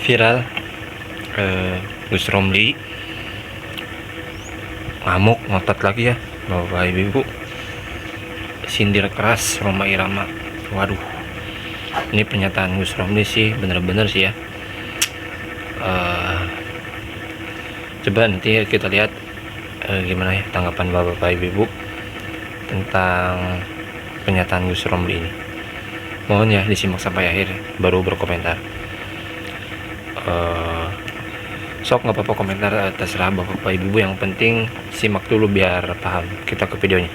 viral, Gus Romli ngamuk ngotot lagi ya Bapak Ibu, sindir keras Rhoma Irama. Waduh, ini pernyataan Gus Romli sih bener-bener sih ya. Coba nanti kita lihat gimana ya tanggapan Bapak Ibu tentang pernyataan Gus Romli ini. Mohon ya disimak sampai akhir baru berkomentar. Sok nggak apa-apa komentar, terserah Bapak Ibu, yang penting simak dulu biar paham. Kita ke videonya.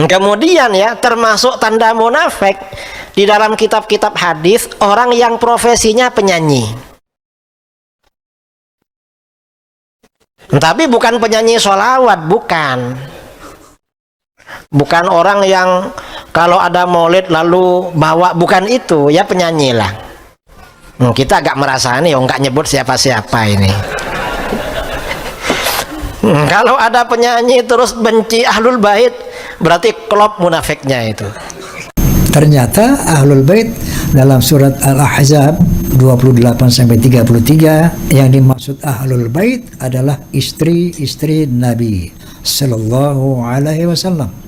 Kemudian ya, termasuk tanda munafik di dalam kitab-kitab hadis, orang yang profesinya penyanyi. Tapi bukan penyanyi sholawat, bukan orang yang kalau ada maulid lalu bawa, bukan itu ya, penyanyi lah. Kita agak merasani, nggak nyebut siapa-siapa ini. Kalau ada penyanyi terus benci ahlul bait, berarti klop munafiknya itu. Ternyata ahlul bait dalam surat Al-Ahzab 28-33 yang dimaksud ahlul bait adalah istri-istri Nabi Sallallahu Alaihi Wasallam.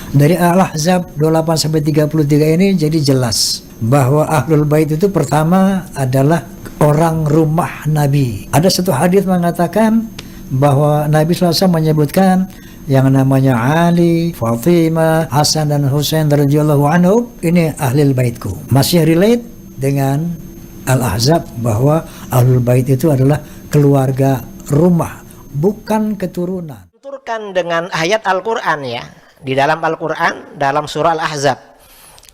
Dari Al-Ahzab 28-33 ini jadi jelas bahwa ahlul bait itu pertama adalah orang rumah Nabi. Ada satu hadis mengatakan bahwa Nabi SAW menyebutkan yang namanya Ali, Fatimah, Hasan dan Husain radhiyallahu anhu ini ahlul baitku. Masih relate dengan Al-Ahzab bahwa ahlul bait itu adalah keluarga rumah, bukan keturunan. Tuturkan dengan ayat Al-Quran ya. Di dalam Al-Quran, dalam surah Al-Ahzab,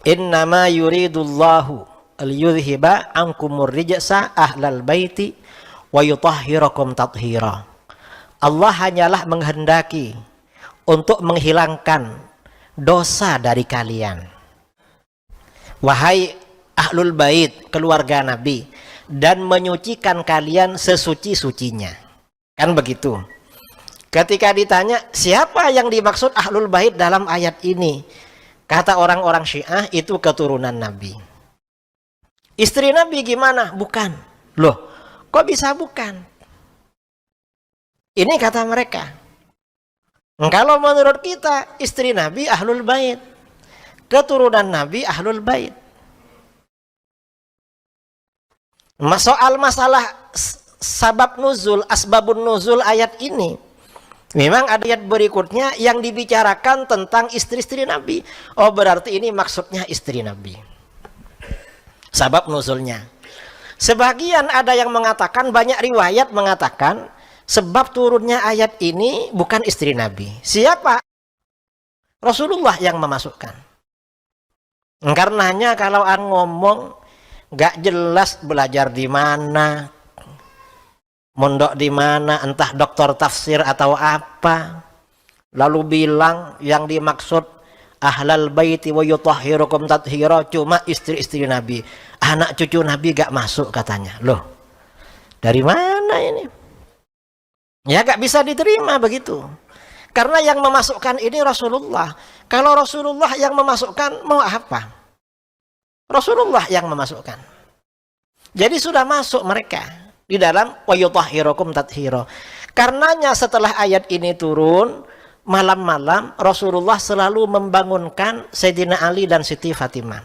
innama yuridullahu liyudhiba ankumur rijsa ahlal baiti wa yutahhirakum tathira. Allah hanyalah menghendaki untuk menghilangkan dosa dari kalian, wahai ahlul bait, keluarga Nabi, dan menyucikan kalian sesuci-sucinya. Kan begitu. Ketika ditanya siapa yang dimaksud ahlul bait dalam ayat ini, kata orang-orang Syiah itu keturunan Nabi. Istri Nabi gimana? Bukan. Loh, kok bisa bukan? Ini kata mereka. Kalau menurut kita istri Nabi ahlul bait, keturunan Nabi ahlul bait. Soal masalah sabab nuzul, asbabun nuzul ayat ini, memang ada ayat berikutnya yang dibicarakan tentang istri-istri Nabi. Oh, berarti ini maksudnya istri Nabi. Sabab nuzulnya. Sebagian ada yang mengatakan, banyak riwayat mengatakan, sebab turunnya ayat ini bukan istri Nabi. Siapa? Rasulullah yang memasukkan. Karenanya kalau ngomong gak jelas belajar di mana, mondok di mana, entah doktor tafsir atau apa, lalu bilang yang dimaksud ahlal baiti wa yutahhirukum tathira cuma istri-istri Nabi, anak cucu Nabi gak masuk katanya. Loh, dari mana ini? Ya gak bisa diterima begitu, karena yang memasukkan ini Rasulullah. Kalau Rasulullah yang memasukkan, mau apa? Rasulullah yang memasukkan. Jadi sudah masuk mereka di dalam wa yutahhirukum tathira. Karenanya setelah ayat ini turun, malam-malam Rasulullah selalu membangunkan Sayyidina Ali dan Siti Fatimah,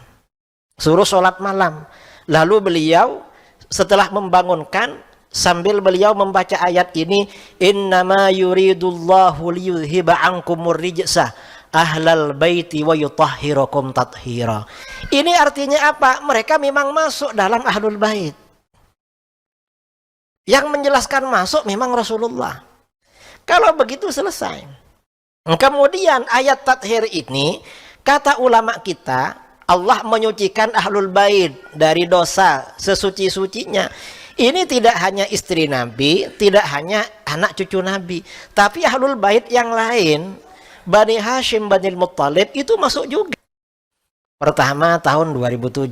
suruh sholat malam. Lalu beliau setelah membangunkan, sambil beliau membaca ayat ini, innama yuridullahu liyudhiba ankumur rijsa ahlal baiti wa yutahhirukum tathira. Ini artinya apa? Mereka memang masuk dalam ahlul bait. Yang menjelaskan masuk memang Rasulullah. Kalau begitu selesai. Kemudian ayat tathir ini, kata ulama kita, Allah menyucikan ahlul bait dari dosa sesuci-sucinya. Ini tidak hanya istri Nabi, tidak hanya anak cucu Nabi, tapi ahlul bait yang lain, Bani Hashim, Bani Muttalib itu masuk juga. Pertama tahun 2007.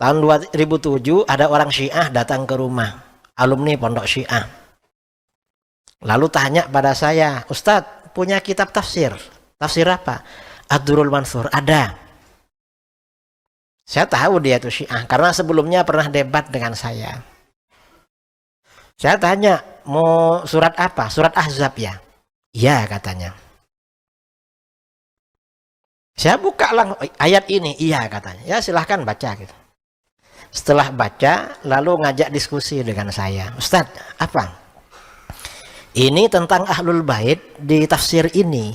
Tahun 2007 ada orang Syiah datang ke rumah, alumni pondok Syiah. Lalu tanya pada saya, Ustadz punya kitab tafsir? Tafsir apa? Ad-Durrul Mansur. Ada. Saya tahu dia itu Syiah karena sebelumnya pernah debat dengan saya. Saya tanya, mau surat apa? Surat Ahzab ya? Iya katanya. Saya buka langsung ayat ini, iya katanya. Ya silahkan baca gitu. Setelah baca, lalu ngajak diskusi dengan saya. Ustadz, apa? Ini tentang Ahlul Bait di tafsir ini.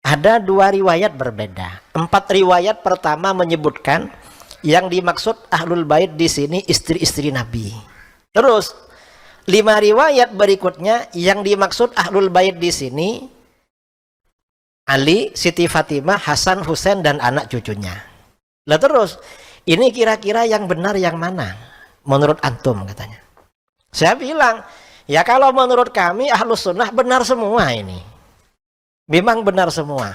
Ada 2 riwayat berbeda. 4 riwayat pertama menyebutkan yang dimaksud Ahlul Bait di sini istri-istri Nabi. Terus 5 riwayat berikutnya yang dimaksud Ahlul Bait di sini Ali, Siti Fatimah, Hasan, Husain dan anak cucunya. Lah terus ini kira-kira yang benar yang mana? Menurut antum katanya. Saya bilang, ya kalau menurut kami Ahlus Sunnah benar semua ini. Memang benar semua.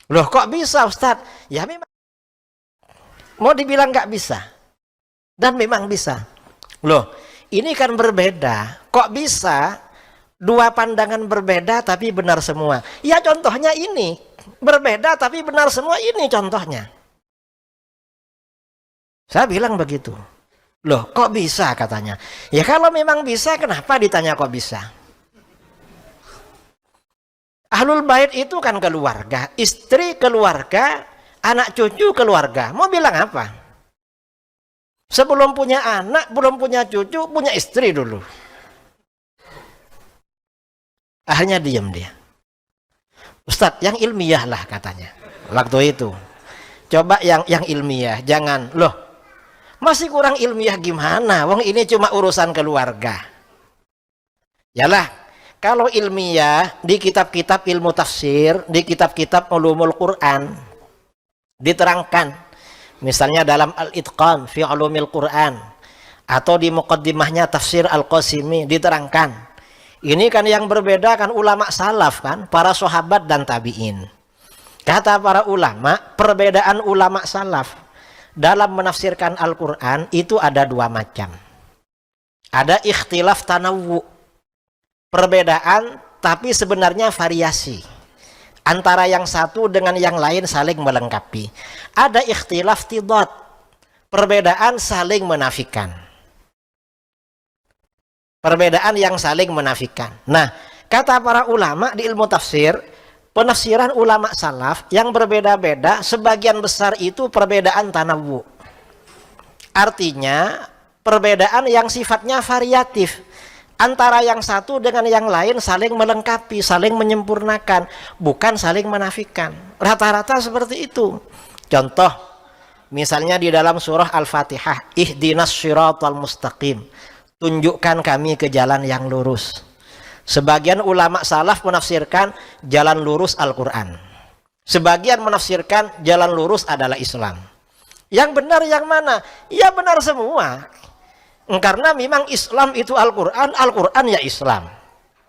Loh kok bisa Ustadz? Ya memang. Mau dibilang nggak bisa. Dan memang bisa. Loh ini kan berbeda. Kok bisa 2 pandangan berbeda tapi benar semua? Ya contohnya ini. Berbeda tapi benar semua ini contohnya. Saya bilang begitu. Loh kok bisa katanya. Ya kalau memang bisa kenapa ditanya kok bisa? Ahlul Bait itu kan keluarga, istri keluarga, anak cucu keluarga. Mau bilang apa? Sebelum punya anak, belum punya cucu, punya istri dulu. Akhirnya diam dia. Ustadz, yang ilmiah lah katanya. Waktu itu. Coba yang ilmiah, jangan. Loh, masih kurang ilmiah gimana? Wong ini cuma urusan keluarga. Yalah. Kalau ilmiah di kitab-kitab ilmu tafsir, di kitab-kitab ulumul Quran diterangkan, misalnya dalam Al-Itqan fi ulumil Quran atau di muqaddimahnya tafsir Al-Qasimi diterangkan. Ini kan yang berbeda kan ulama salaf kan, para sahabat dan tabi'in. Kata para ulama, perbedaan ulama salaf dalam menafsirkan Al-Quran itu ada 2 macam. Ada ikhtilaf tanawwu. Perbedaan tapi sebenarnya variasi antara yang satu dengan yang lain saling melengkapi. Ada ikhtilaf tidad, perbedaan saling menafikan. Perbedaan yang saling menafikan. Nah, kata para ulama di ilmu tafsir, penafsiran ulama salaf yang berbeda-beda sebagian besar itu perbedaan tanawwu. Artinya perbedaan yang sifatnya variatif. Antara yang satu dengan yang lain saling melengkapi, saling menyempurnakan, bukan saling menafikan. Rata-rata seperti itu. Contoh, misalnya di dalam surah Al-Fatihah, ihdinas syiratal mustaqim, tunjukkan kami ke jalan yang lurus. Sebagian ulama salaf menafsirkan jalan lurus Al-Quran. Sebagian menafsirkan jalan lurus adalah Islam. Yang benar yang mana? Ya benar semua. Karena memang Islam itu Al-Quran, Al-Quran ya Islam.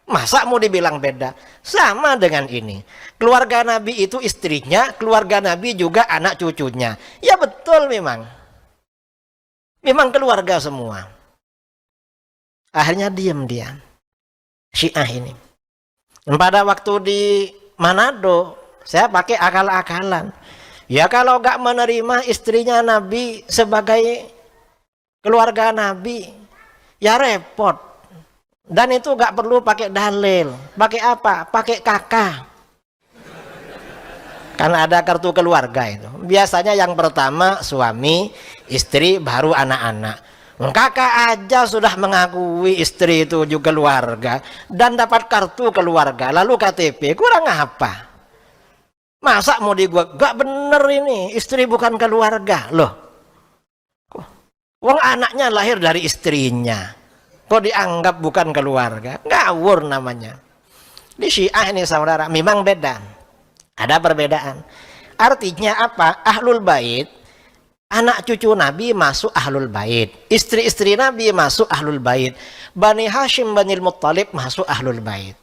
Masa mau dibilang beda? Sama dengan ini. Keluarga Nabi itu istrinya, keluarga Nabi juga anak cucunya. Ya betul memang. Memang keluarga semua. Akhirnya diam dia. Syiah ini. Pada waktu di Manado, saya pakai akal-akalan. Ya kalau gak menerima istrinya Nabi sebagai keluarga Nabi, ya repot. Dan itu gak perlu pakai dalil. Pakai apa? Pakai kakak. Karena ada kartu keluarga itu. Biasanya yang pertama suami, istri, baru anak-anak. Kakak aja sudah mengakui istri itu juga keluarga. Dan dapat kartu keluarga. Lalu KTP, kurang apa? Masa mau digua, gak bener ini. Istri bukan keluarga. Loh. Wong anaknya lahir dari istrinya. Kok dianggap bukan keluarga? Ngawur namanya. Di Syiah ini saudara, memang beda. Ada perbedaan. Artinya apa? Ahlul Bait, anak cucu Nabi masuk Ahlul Bait. Istri-istri Nabi masuk Ahlul Bait. Bani Hashim, Bani Muttalib masuk Ahlul Bait.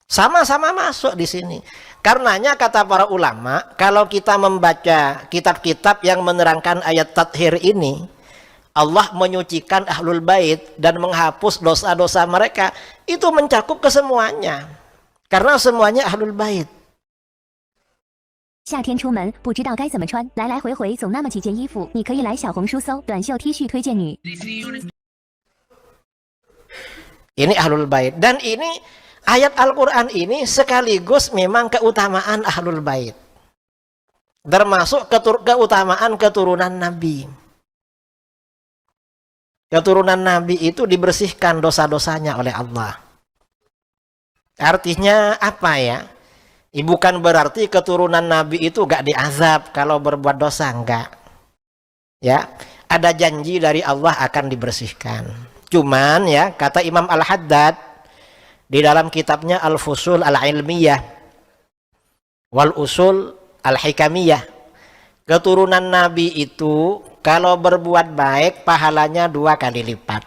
Sama-sama masuk di sini. Karenanya kata para ulama, kalau kita membaca kitab-kitab yang menerangkan ayat tathir ini, Allah menyucikan Ahlul Bait dan menghapus dosa-dosa mereka, itu mencakup kesemuanya. Karena semuanya Ahlul Bait. 夏天出门不知道该怎么穿，来来回回总那么几件衣服，你可以来小红书搜短袖 T 恤推荐女。 Ini ahlul bait, dan ini ayat Al-Quran ini sekaligus memang keutamaan ahlul bait, termasuk keutamaan keturunan Nabi. Keturunan Nabi itu dibersihkan dosa-dosanya oleh Allah. Artinya apa ya? Bukan berarti keturunan Nabi itu gak diazab kalau berbuat dosa, enggak. Ya, ada janji dari Allah akan dibersihkan. Cuman ya, kata Imam Al-Haddad di dalam kitabnya Al-Fusul Al-Ilmiyah Wal Usul Al-Hikamiyah, keturunan Nabi itu kalau berbuat baik pahalanya 2 kali lipat.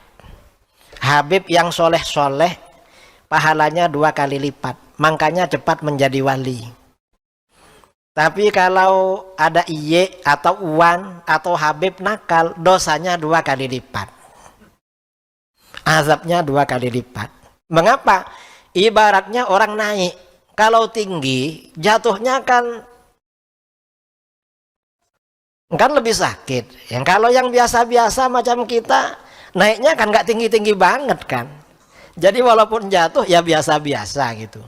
Habib yang soleh-soleh pahalanya 2 kali lipat, makanya cepat menjadi wali. Tapi kalau ada iye atau uwan atau habib nakal, dosanya 2 kali lipat, azabnya 2 kali lipat. Mengapa? Ibaratnya orang naik, kalau tinggi jatuhnya kan lebih sakit. Yang kalau yang biasa-biasa macam kita, naiknya kan nggak tinggi-tinggi banget kan. Jadi walaupun jatuh ya biasa-biasa gitu.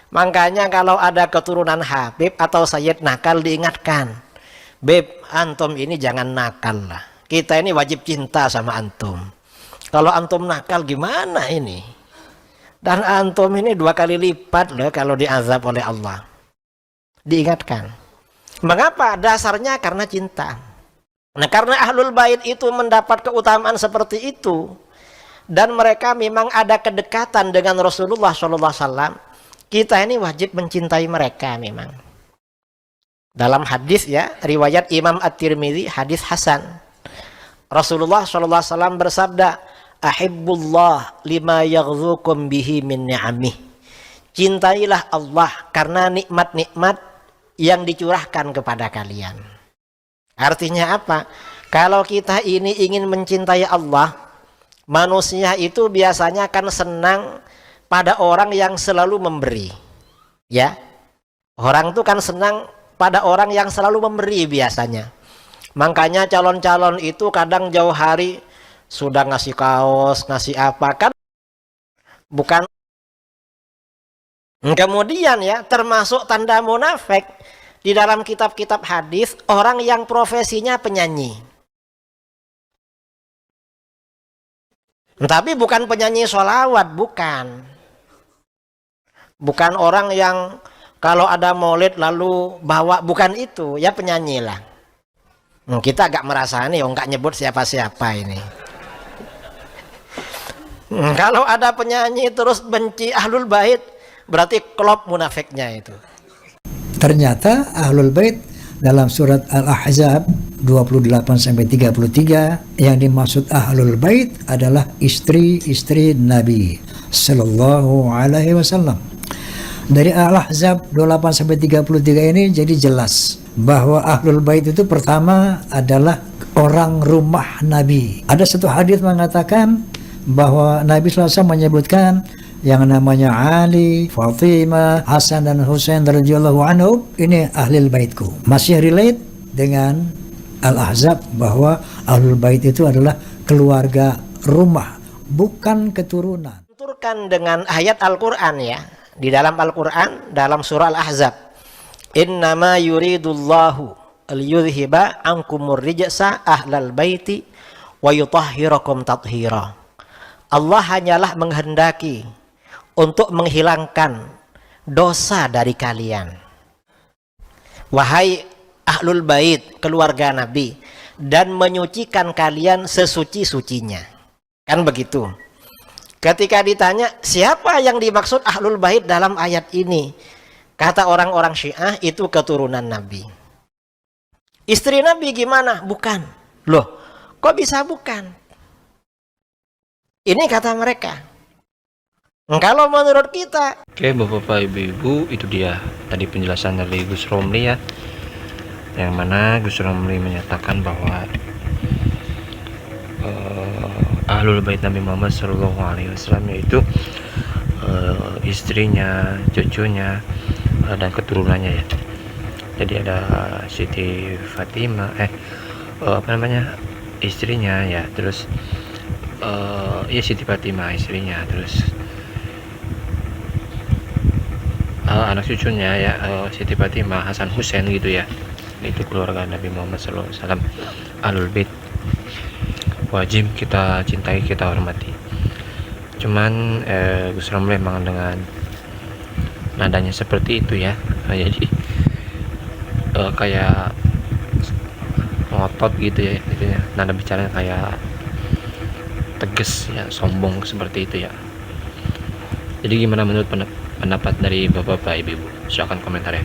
Makanya kalau ada keturunan Habib atau Sayyid nakal diingatkan, Beb, antum ini jangan nakal lah. Kita ini wajib cinta sama antum. Kalau antum nakal gimana ini? Dan antum ini 2 kali lipat loh kalau diazab oleh Allah. Diingatkan. Mengapa? Dasarnya karena cinta. Nah, karena ahlul bait itu mendapat keutamaan seperti itu, dan mereka memang ada kedekatan dengan Rasulullah SAW, kita ini wajib mencintai mereka memang. Dalam hadis ya, riwayat Imam At-Tirmidzi, hadis Hasan, Rasulullah SAW bersabda, ahibbullah lima yaghzukum bihi min ni'amih. Cintailah Allah karena nikmat-nikmat yang dicurahkan kepada kalian. Artinya apa? Kalau kita ini ingin mencintai Allah, manusia itu biasanya kan senang pada orang yang selalu memberi. Ya, orang itu kan senang pada orang yang selalu memberi biasanya. Makanya calon-calon itu kadang jauh hari sudah ngasih kaos, ngasih apa kan? Bukan. Kemudian ya, termasuk tanda munafik di dalam kitab-kitab hadis, orang yang profesinya penyanyi. Tapi bukan penyanyi sholawat, bukan. Bukan orang yang kalau ada maulid lalu bawa, bukan itu, ya penyanyi lah. Kita agak merasa nih, nggak nyebut siapa-siapa ini. Kalau ada penyanyi terus benci ahlul bait, berarti klop munafiknya itu. Ternyata ahlul bait dalam surat Al-Ahzab 28-33 yang dimaksud ahlul bait adalah istri-istri Nabi Sallallahu Alaihi Wasallam. Dari Al-Ahzab 28-33 ini jadi jelas bahwa ahlul bait itu pertama adalah orang rumah Nabi. Ada satu hadis mengatakan bahwa Nabi SAW menyebutkan yang namanya Ali, Fatimah, Hasan dan Husain radhiyallahu anhu ini ahlul baitku. Masih relate dengan Al-Ahzab bahwa ahlul bait itu adalah keluarga rumah, bukan keturunan. Turkan dengan ayat Al-Qur'an ya. Di dalam Al-Qur'an dalam surah Al-Ahzab, innama yuridullahu liyudhiba ankumur rijsa ahlal baiti wa yutahhirakum tathira. Allah hanyalah menghendaki untuk menghilangkan dosa dari kalian, wahai ahlul bait, keluarga Nabi, dan menyucikan kalian sesuci-sucinya. Kan begitu. Ketika ditanya siapa yang dimaksud ahlul bait dalam ayat ini, kata orang-orang Syiah itu keturunan Nabi. Istri Nabi gimana? Bukan. Loh, kok bisa bukan? Ini kata mereka. Kalau menurut kita. Oke, Bapak Ibu, itu dia tadi penjelasan dari Gus Romli ya, yang mana Gus Romli menyatakan bahwa ahlul bait Nabi Muhammad SAW yaitu istrinya, cucunya, dan keturunannya ya. Jadi ada Siti Fatimah, apa namanya, istrinya ya, terus ya Siti Fatimah istrinya, terus anak cucunya ya, Siti Fatimah, Hasan Hussein gitu ya. Itu keluarga Nabi Muhammad SAW, Ahlul Bait, wajib kita cintai, kita hormati. Cuman Gus Romli memang dengan nadanya seperti itu ya, jadi kayak ngotot gitu ya, gitu ya, nada bicaranya kayak tegas ya, sombong seperti itu ya. Jadi gimana menurut pendapat dari bapak-bapak, ibu-ibu? Silakan komentar ya.